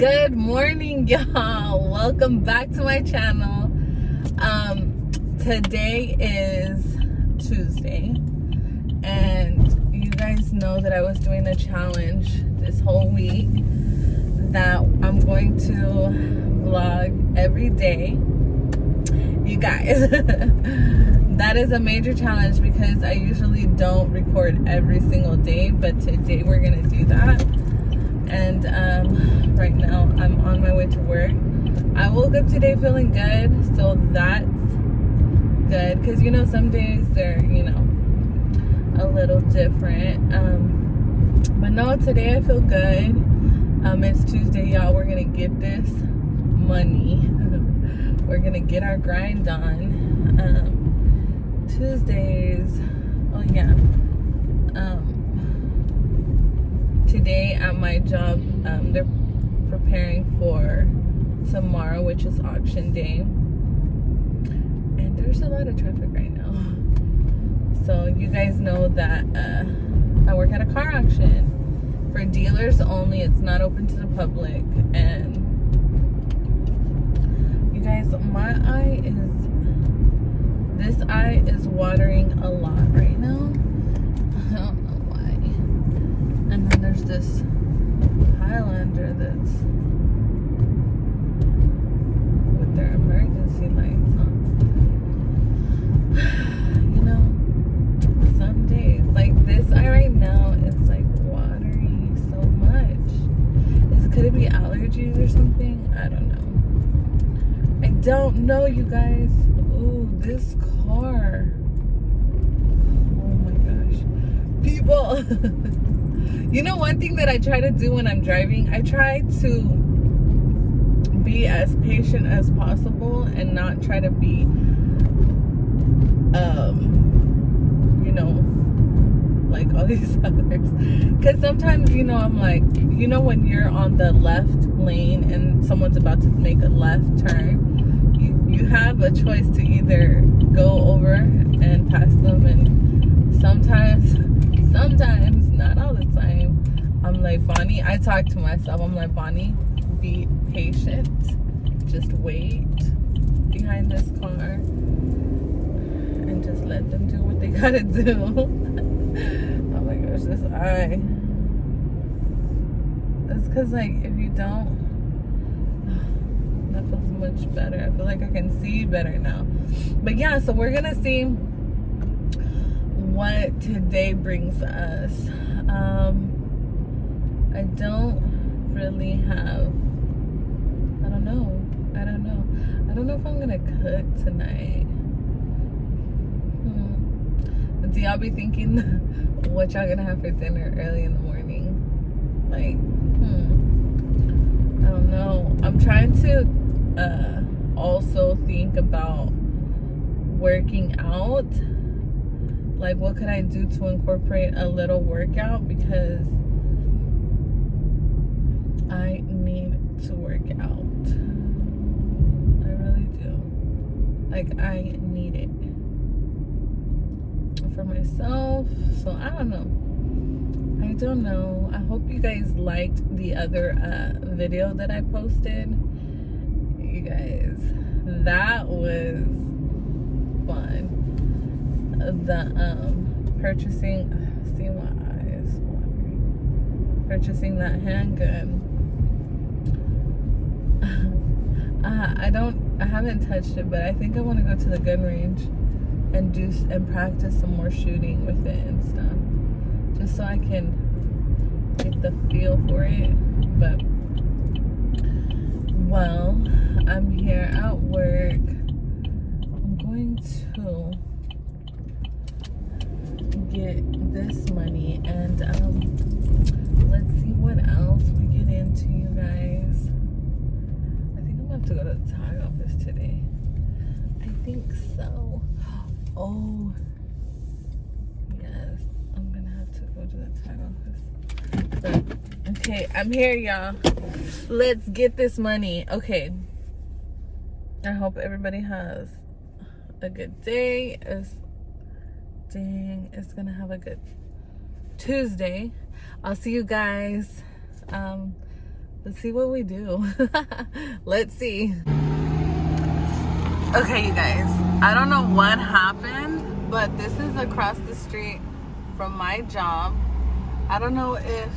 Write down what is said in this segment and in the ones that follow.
Good morning, y'all. Welcome back to my channel. Today is Tuesday, and you guys know that I was doing a challenge this whole week that I'm going to vlog every day. You guys, that is a major challenge because I usually don't record every single day, but today we're gonna do that. And right now I'm on my way to work. I woke up today feeling good, so that's good, because you know some days they're a little different, but no, today I feel good. It's Tuesday, y'all. We're gonna get this money. We're gonna get our grind on. Tuesdays, oh yeah, today at my job, they're preparing for tomorrow, which is auction day, and there's a lot of traffic right now. So you guys know that I work at a car auction for dealers only. It's not open to the public, and you guys, this eye is watering a lot right now. I don't know why. And then there's this Highlander that's with their emergency lights on. Some days, like this eye right now, it's like watery so much. Could it be allergies or something? I don't know. I don't know, you guys. Ooh, this car. Oh my gosh. People. You know, one thing that I try to do when I'm driving, I try to be as patient as possible and not try to be, like all these others. Because sometimes, I'm like, when you're on the left lane and someone's about to make a left turn, you have a choice to either go over and pass them, and sometimes, not all the time, I'm like, Bonnie, I talk to myself, I'm like, Bonnie, be patient, just wait behind this car and just let them do what they gotta do. Oh my gosh, this eye. That's because, like, if you don't, that feels much better. I feel like I can see better now. But yeah, so we're gonna see what today brings us. I don't really have, I don't know if I'm gonna cook tonight. Do y'all be thinking what y'all gonna have for dinner early in the morning? Like, I don't know. I'm trying to also think about working out. Like, what could I do to incorporate a little workout? Because I need to work out. I really do. Like, I need it for myself. So I don't know. I hope you guys liked the other video that I posted. You guys, that was fun. The purchasing, see my eyes watering, purchasing that handgun. I haven't touched it, but I think I want to go to the gun range and practice some more shooting with it and stuff, just so I can get the feel for it. But well, I'm here at work. I'm going to get this money, and let's see what else we get into, you guys. I think I'm gonna have to go to the tag office today. I think so. Oh yes, I'm gonna have to go to the tag office. But, okay, I'm here, y'all. Let's get this money. Okay, I hope everybody has a good day. It's gonna have a good Tuesday. I'll see you guys let's see what we do. Let's see. Okay, you guys, I don't know what happened, but this is across the street from my job. I don't know if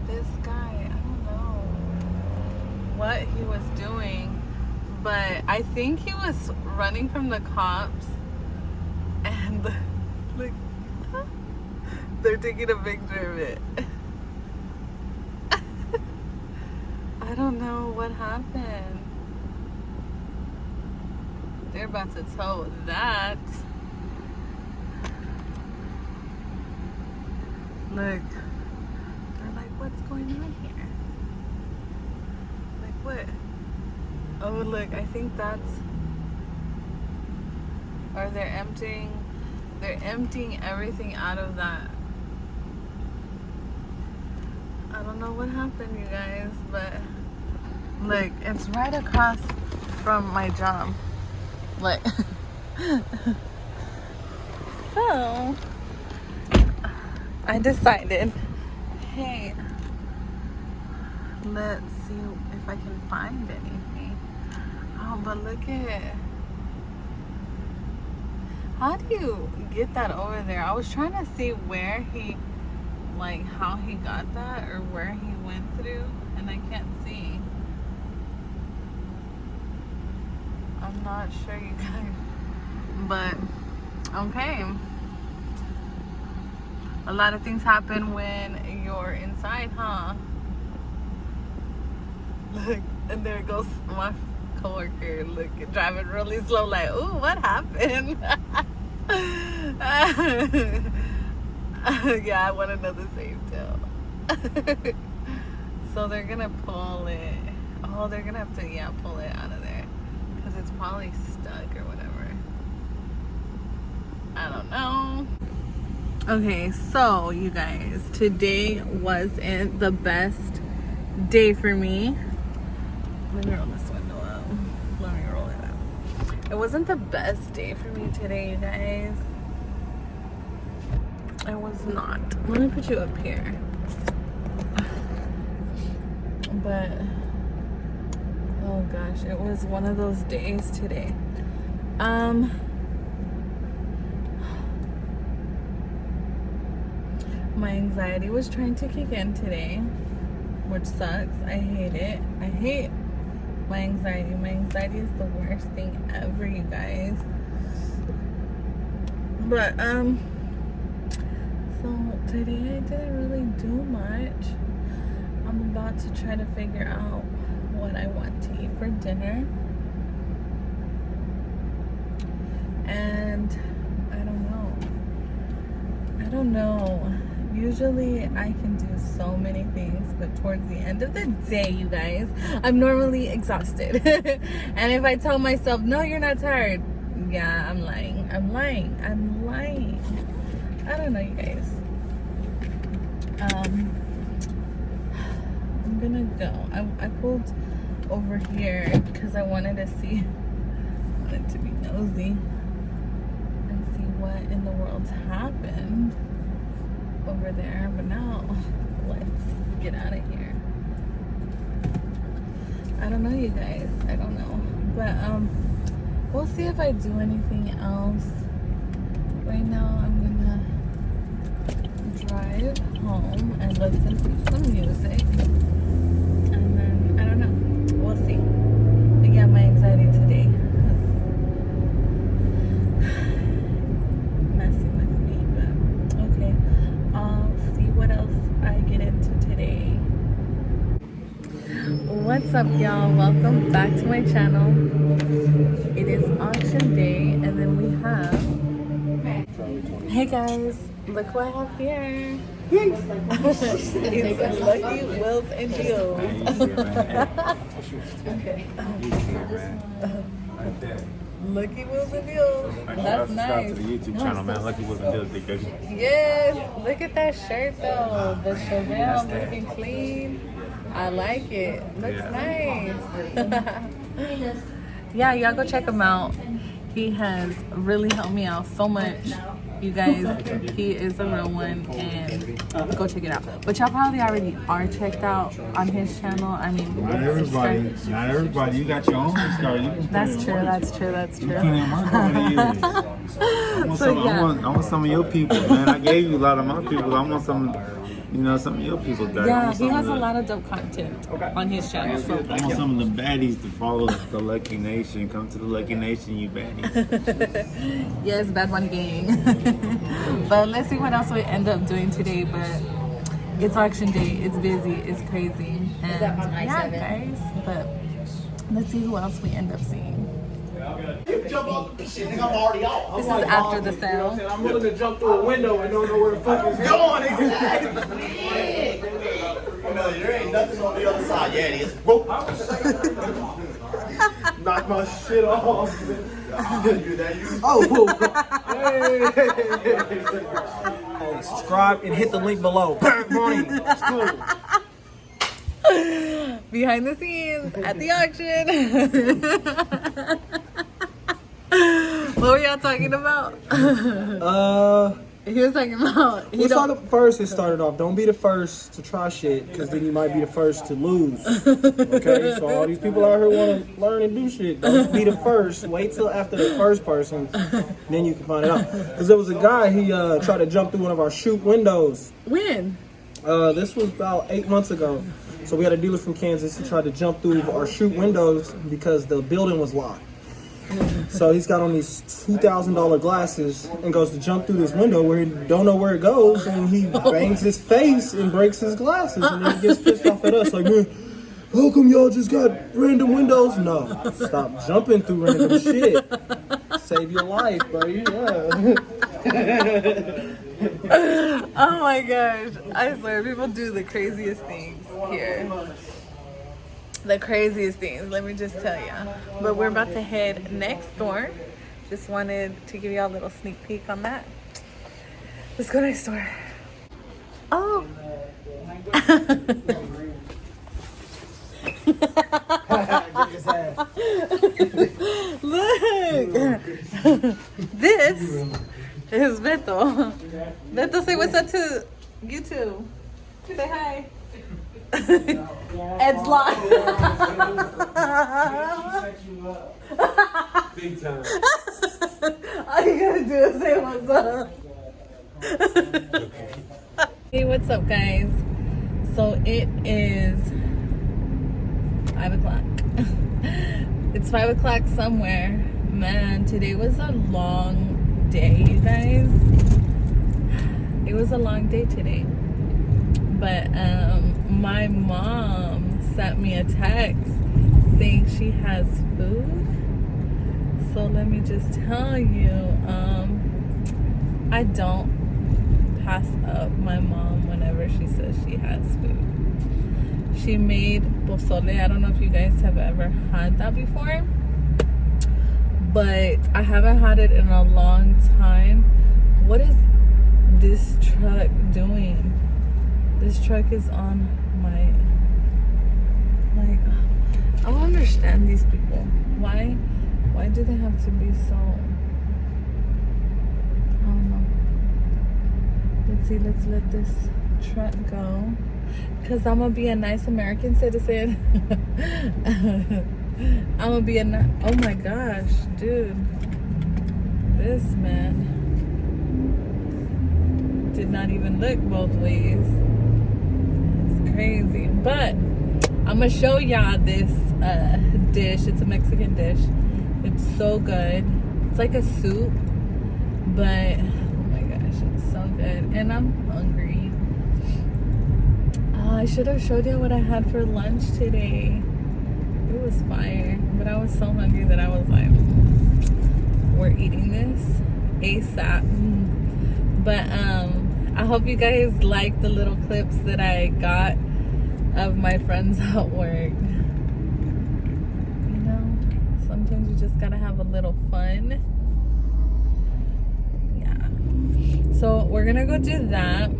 this guy, I don't know what he was doing, but I think he was running from the cops, and look, they're taking a picture of it. I don't know what happened. They're about to tow that. Look, they're like, what's going on here? Like what? Oh look, I think that's, or they're emptying everything out of that. I don't know what happened, you guys, but look, it's right across from my job. Look. So I decided, hey, let's see if I can find anything. Oh, but look at, how do you get that over there? I was trying to see where he, like how he got that or where he went through, and I can't see. I'm not sure, you guys, but okay. A lot of things happen when you're inside, huh? Look, and there goes my coworker, look, driving really slow, like, ooh, what happened? Yeah, I want to know the same too. So they're gonna pull it. Oh, they're gonna have to, yeah, pull it out of there because it's probably stuck or whatever. I don't know. Okay, so you guys, today wasn't the best day for me. Let me roll this window up. Let me roll it up. It wasn't the best day for me today, you guys. It was not. Let me put you up here. But oh gosh, it was one of those days today. My anxiety was trying to kick in today, which sucks. I hate it. I hate my anxiety. My anxiety is the worst thing ever, you guys. But so today I didn't really do much. I'm about to try to figure out what I want to eat for dinner. And I don't know. Usually I can do so many things, but towards the end of the day, you guys, I'm normally exhausted. And if I tell myself, no, you're not tired, yeah, I'm lying. I don't know, you guys. I'm gonna go. I pulled over here because I wanted to see, I wanted to be nosy and see what in the world's happened over there. But now let's get out of here. I don't know, you guys. I don't know, but we'll see if I do anything else. Right now I'm gonna drive home and listen to some music, and then I don't know, we'll see. But yeah, my anxiety today was messing with me, but okay, I'll see what else I get into today. What's up, y'all? Welcome back to my channel. It is auction day, and then we have, hey guys, look who I have here. It's Lucky Wills and Deals. Lucky Wills and Deals. That's nice. Subscribe to the YouTube channel, man. Lucky Wills and Deals, big baby. Yes, look at that shirt though. The Chevelle looking clean. I like it. Looks nice. Yeah, y'all go check him out. He has really helped me out so much You guys, he is a real one, and go check it out. But y'all probably already are checked out on his channel. I mean, Not everybody. Not everybody. You got your own star. That's true. That's true. That's true. I want some of your people, man. I gave you a lot of my people. I want some. Some of your people there. Yeah, he has a lot of dope content on his channel. So I want some of the baddies to follow the Lucky Nation. Come to the Lucky Nation, you baddies. Yes, Bad Bunny gang. But let's see what else we end up doing today. But it's auction day. It's busy. It's crazy. And yeah, guys. But let's see who else we end up seeing. This is after the sale. I'm willing to jump through a window and don't know where the fuck it's going. There ain't nothing on the other side. Yeah, it is. Knock my shit off. Oh, hey, subscribe and hit the link below. Money. It's cool. Behind the scenes at the auction. What were y'all talking about? He was talking about. It started off. Don't be the first to try shit, because then you might be the first to lose. Okay, so all these people out here want to learn and do shit. Don't be the first. Wait till after the first person, then you can find it out. Because there was a guy, he tried to jump through one of our shoot windows. When? This was about 8 months ago. So we had a dealer from Kansas. He tried to jump through our shoot windows because the building was locked. So he's got on these $2,000 glasses and goes to jump through this window where he don't know where it goes, and he bangs his face and breaks his glasses, and then he gets pissed off at us like, man, how come y'all just got random windows? No, stop jumping through random shit. Save your life, bro. Yeah. Oh my gosh. I swear, people do the craziest things here. The craziest things, let me just tell you. But we're about to head next door. Just wanted to give y'all a little sneak peek on that. Let's go next door. Oh. Look. This is Beto. Beto, say what's up to YouTube. Say hi. Ed's live. Big time. All you gotta do is say what's up. Hey, what's up, guys? So it is 5 o'clock. It's 5 o'clock somewhere. Man, today was a long day, you guys. It was a long day today. But my mom sent me a text saying she has food. So let me just tell you, I don't pass up my mom whenever she says she has food. She made pozole. I don't know if you guys have ever had that before, but I haven't had it in a long time. What is this truck doing? This truck is on my, like, I don't understand these people. Why do they have to be so, I don't know. Let's see, let's let this truck go. Because I'm going to be a nice American citizen. I'm going to be oh my gosh, dude. This man did not even look both ways. Crazy. But I'm gonna show y'all this dish. It's a Mexican dish. It's so good. It's like a soup, but oh my gosh, it's so good. And I'm hungry. I should have showed you what I had for lunch today. It was fire, but I was so hungry that I was like, we're eating this ASAP. But I hope you guys like the little clips that I got of my friends at work. You know, sometimes you just gotta have a little fun. Yeah. So we're gonna go do that.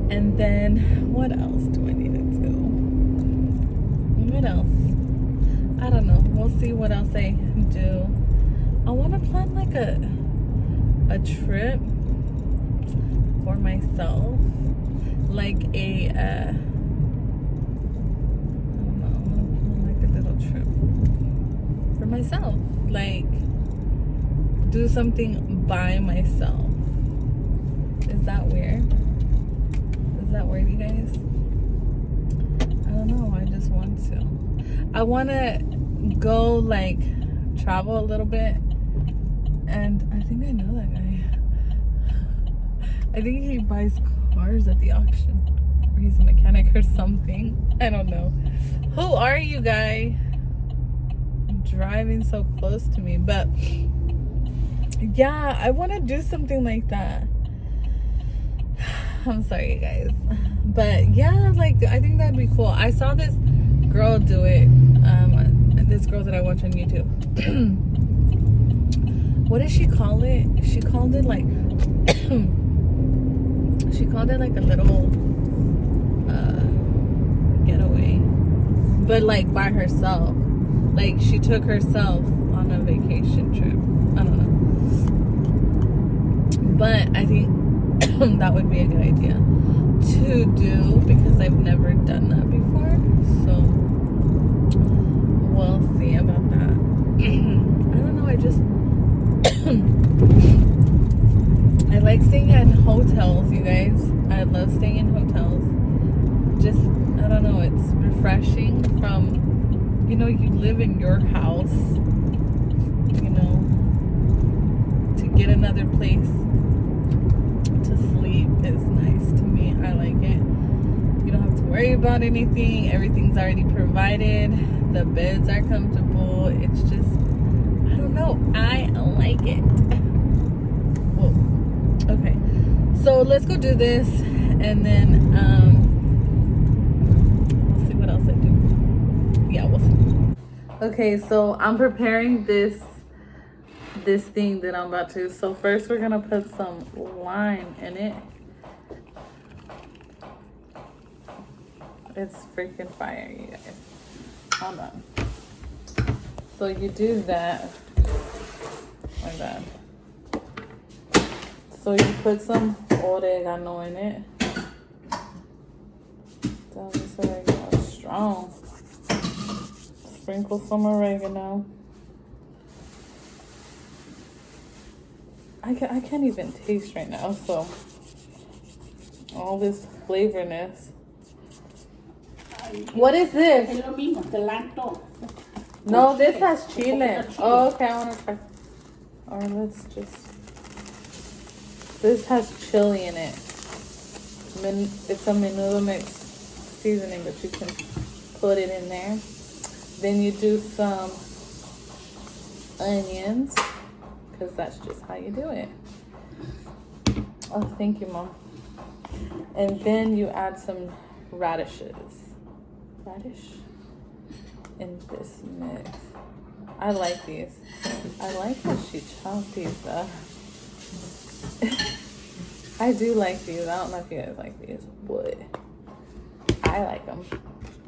And then, what else do I need to do? What else? I don't know. We'll see what else I do. I want to plan like a a trip for myself, like a I don't know, like a little trip for myself, like do something by myself. Is that weird? Is that weird, you guys? I don't know. I just want to. I want to go, like, travel a little bit. And I think I know that guy. I think he buys cars at the auction. Or he's a mechanic or something. I don't know. Who are you, guy? Driving so close to me. But yeah, I want to do something like that. I'm sorry, you guys. But yeah, like, I think that'd be cool. I saw this girl do it. This girl that I watch on YouTube. What did she call it? She called it like she called it like a little getaway, but like by herself. Like she took herself on a vacation trip. I don't know, but I think that would be a good idea to do because I've never done that before. So we'll see about that. I don't know. I just I like staying at hotels, you guys. I love staying in hotels. Just, I don't know, it's refreshing from, you know, you live in your house, you know, to get another place to sleep is nice to me. I like it. You don't have to worry about anything. Everything's already provided. The beds are comfortable. It's just, I don't know. I like it. Whoa. Okay. So let's go do this and then we'll see what else I do. Yeah, we'll see. Okay, so I'm preparing this thing that I'm about to. So first we're gonna put some lime in it. It's freaking fire, you guys. Hold on. So you do that like that. So you put some oregano in it. Damn, this oregano is strong. Sprinkle some oregano. I can't even taste right now, so all this flavorness. What is this? Es lo mismo, cilantro. No, this has chile. Oh, okay, I want to try. Or let's just. This has chili in it. It's a menudo mix seasoning, but you can put it in there. Then you do some onions, because that's just how you do it. Oh, thank you, Mom. And then you add some radishes. Radish in this mix. I like these. I like how she chopped these up. I do like these. I don't know if you guys like these, but I like them.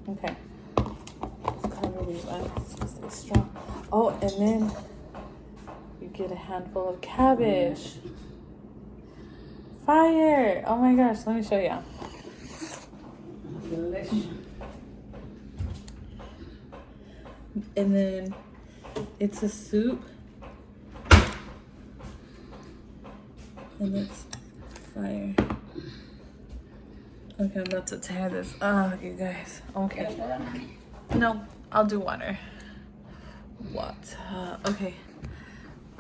Okay. Let's cover these up because they're strong. Oh, and then you get a handful of cabbage. Fire! Oh my gosh, let me show you. Delicious. And then it's a soup. And it's fire. Okay, I'm about to tear this up, you guys. Okay. No, I'll do water. What? Okay.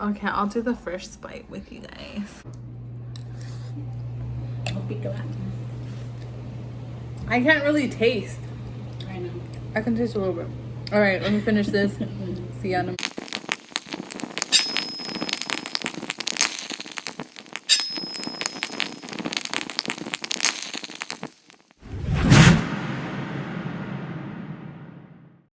Okay, I'll do the first bite with you guys. I can't really taste. I know. I can taste a little bit. All right, let me finish this. See ya in a minute.